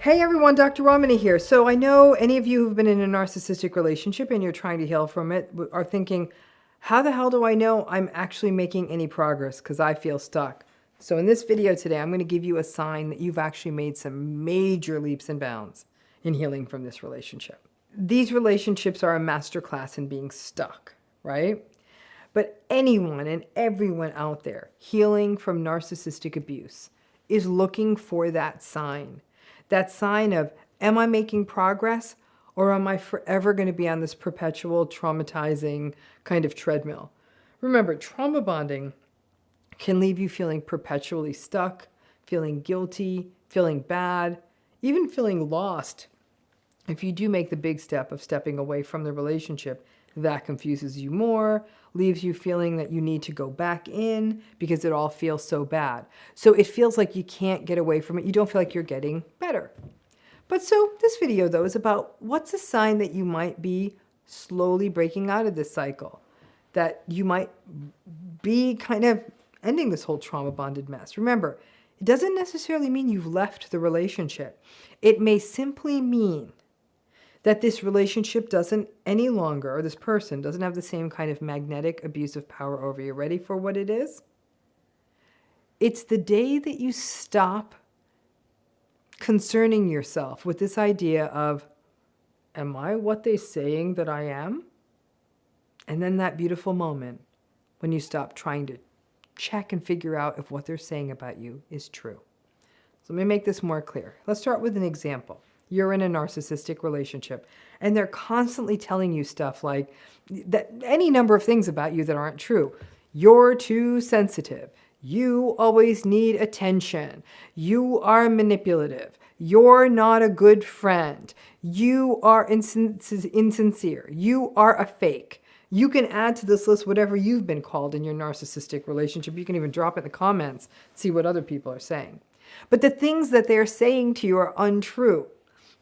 Hey everyone, Dr. Ramani here. So I know any of you who've been in a narcissistic relationship and you're trying to heal from it are thinking, how the hell do I know I'm actually making any progress because I feel stuck? So in this video today, I'm going to give you a sign that you've actually made some major leaps and bounds in healing from this relationship. These relationships are a masterclass in being stuck, right? But anyone and everyone out there healing from narcissistic abuse is looking for that sign. That sign of, am I making progress or am I forever going to be on this perpetual traumatizing kind of treadmill? Remember, trauma bonding can leave you feeling perpetually stuck, feeling guilty, feeling bad, even feeling lost. If you do make the big step of stepping away from the relationship, that confuses you more, leaves you feeling that you need to go back in because it all feels so bad. So it feels like you can't get away from it. You don't feel like you're getting better. But so this video though is about what's a sign that you might be slowly breaking out of this cycle, that you might be kind of ending this whole trauma bonded mess. Remember, it doesn't necessarily mean you've left the relationship. It may simply mean that this relationship doesn't any longer, or this person doesn't have the same kind of magnetic abusive power over you. Ready for what it is? It's the day that you stop concerning yourself with this idea of, am I what they're saying that I am? And then that beautiful moment when you stop trying to check and figure out if what they're saying about you is true. So let me make this more clear. Let's start with an example. You're in a narcissistic relationship and they're constantly telling you stuff like that, any number of things about you that aren't true. You're too sensitive. You always need attention. You are manipulative. You're not a good friend. You are insincere. You are a fake. You can add to this list whatever you've been called in your narcissistic relationship. You can even drop it in the comments, see what other people are saying. But the things that they're saying to you are untrue.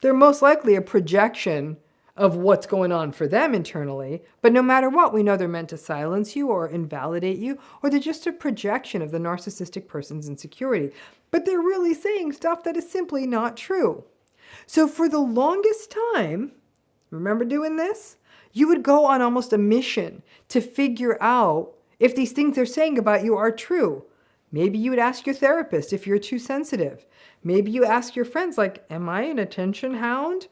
They're most likely a projection of what's going on for them internally, but no matter what, we know they're meant to silence you or invalidate you, or they're just a projection of the narcissistic person's insecurity. But they're really saying stuff that is simply not true. So for the longest time, remember doing this? You would go on almost a mission to figure out if these things they're saying about you are true. Maybe you would ask your therapist if you're too sensitive. Maybe you ask your friends like, am I an attention hound?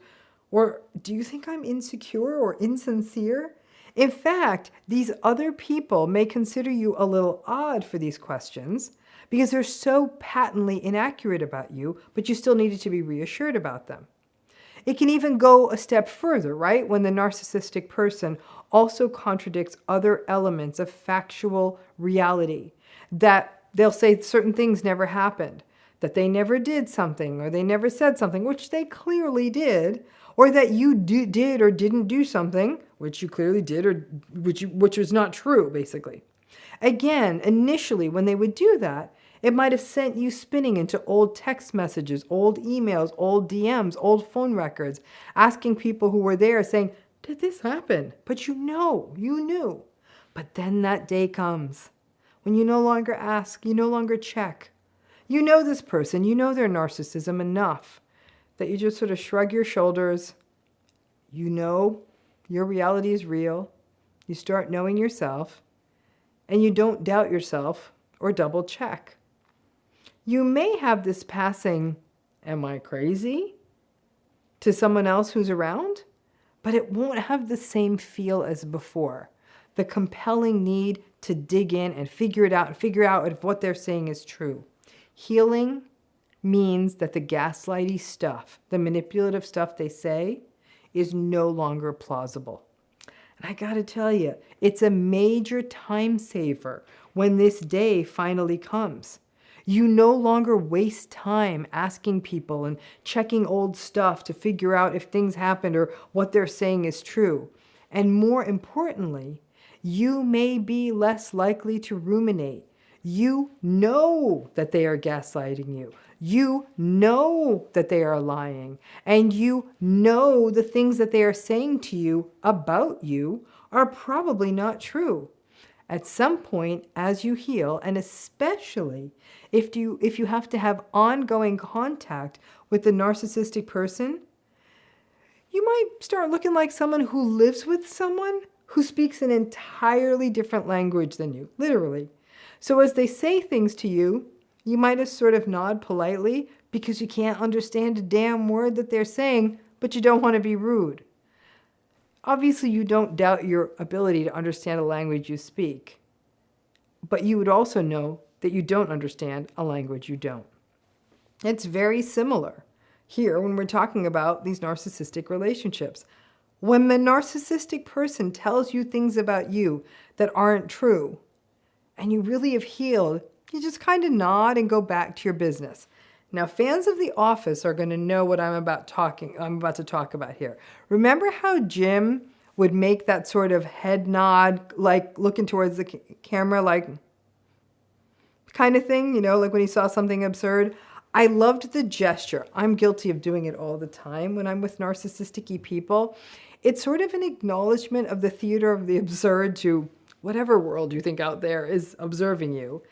Or do you think I'm insecure or insincere? In fact, these other people may consider you a little odd for these questions because they're so patently inaccurate about you, but you still needed to be reassured about them. It can even go a step further, right? When the narcissistic person also contradicts other elements of factual reality, that they'll say certain things never happened, that they never did something, or they never said something, which they clearly did, or that you did or didn't do something, which you clearly did, or which was not true, basically. Again, initially, when they would do that, it might have sent you spinning into old text messages, old emails, old DMs, old phone records, asking people who were there, saying, did this happen? But you knew. But then that day comes when you no longer ask, you no longer check. You know this person, you know their narcissism enough that you just sort of shrug your shoulders. You know your reality is real. You start knowing yourself, and you don't doubt yourself or double check. You may have this passing, am I crazy, to someone else who's around, but it won't have the same feel as before. The compelling need to dig in and figure it out and figure out if what they're saying is true. Healing means that the gaslighty stuff, the manipulative stuff they say, is no longer plausible. And I gotta tell you, it's a major time saver when this day finally comes. You no longer waste time asking people and checking old stuff to figure out if things happened or what they're saying is true. And more importantly, you may be less likely to ruminate. You know that they are gaslighting you. You know that they are lying. And you know the things that they are saying to you about you are probably not true. At some point as you heal, and especially if you have to have ongoing contact with the narcissistic person, you might start looking like someone who lives with someone who speaks an entirely different language than you, literally. So as they say things to you, you might just sort of nod politely because you can't understand a damn word that they're saying, but you don't want to be rude. Obviously, you don't doubt your ability to understand a language you speak, but you would also know that you don't understand a language you don't. It's very similar here when we're talking about these narcissistic relationships. When the narcissistic person tells you things about you that aren't true, and you really have healed, you just kind of nod and go back to your business. Now, fans of The Office are going to know what I'm about to talk about here. Remember how Jim would make that sort of head nod, like looking towards the camera, like kind of thing, you know, like when he saw something absurd? I loved the gesture. I'm guilty of doing it all the time when I'm with narcissistic-y people. It's sort of an acknowledgement of the theater of the absurd to whatever world you think out there is observing you.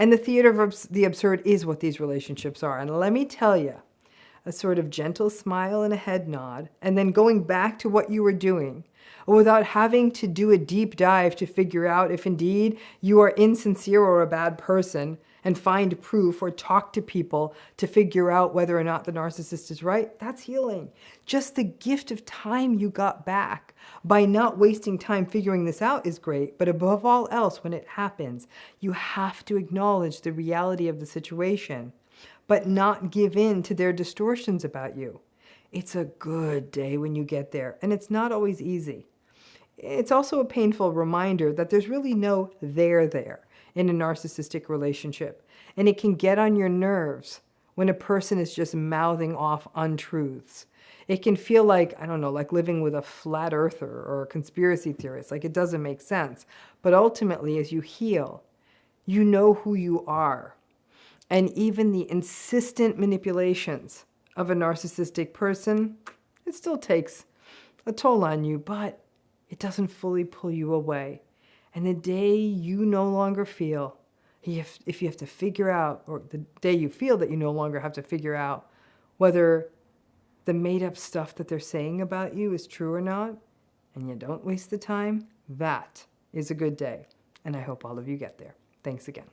And the theater of the absurd is what these relationships are. And let me tell you, a sort of gentle smile and a head nod, and then going back to what you were doing, without having to do a deep dive to figure out if indeed you are insincere or a bad person, and find proof or talk to people to figure out whether or not the narcissist is right, that's healing. Just the gift of time you got back by not wasting time figuring this out is great, but above all else, when it happens, you have to acknowledge the reality of the situation, but not give in to their distortions about you. It's a good day when you get there, and it's not always easy. It's also a painful reminder that there's really no there in a narcissistic relationship. And it can get on your nerves when a person is just mouthing off untruths. It can feel like, I don't know, like living with a flat earther or a conspiracy theorist, like it doesn't make sense. But ultimately, as you heal, you know who you are. And even the insistent manipulations of a narcissistic person, it still takes a toll on you, but it doesn't fully pull you away. And the day you no longer feel, if you have to figure out, or the day you feel that you no longer have to figure out whether the made-up stuff that they're saying about you is true or not, and you don't waste the time, that is a good day. And I hope all of you get there. Thanks again.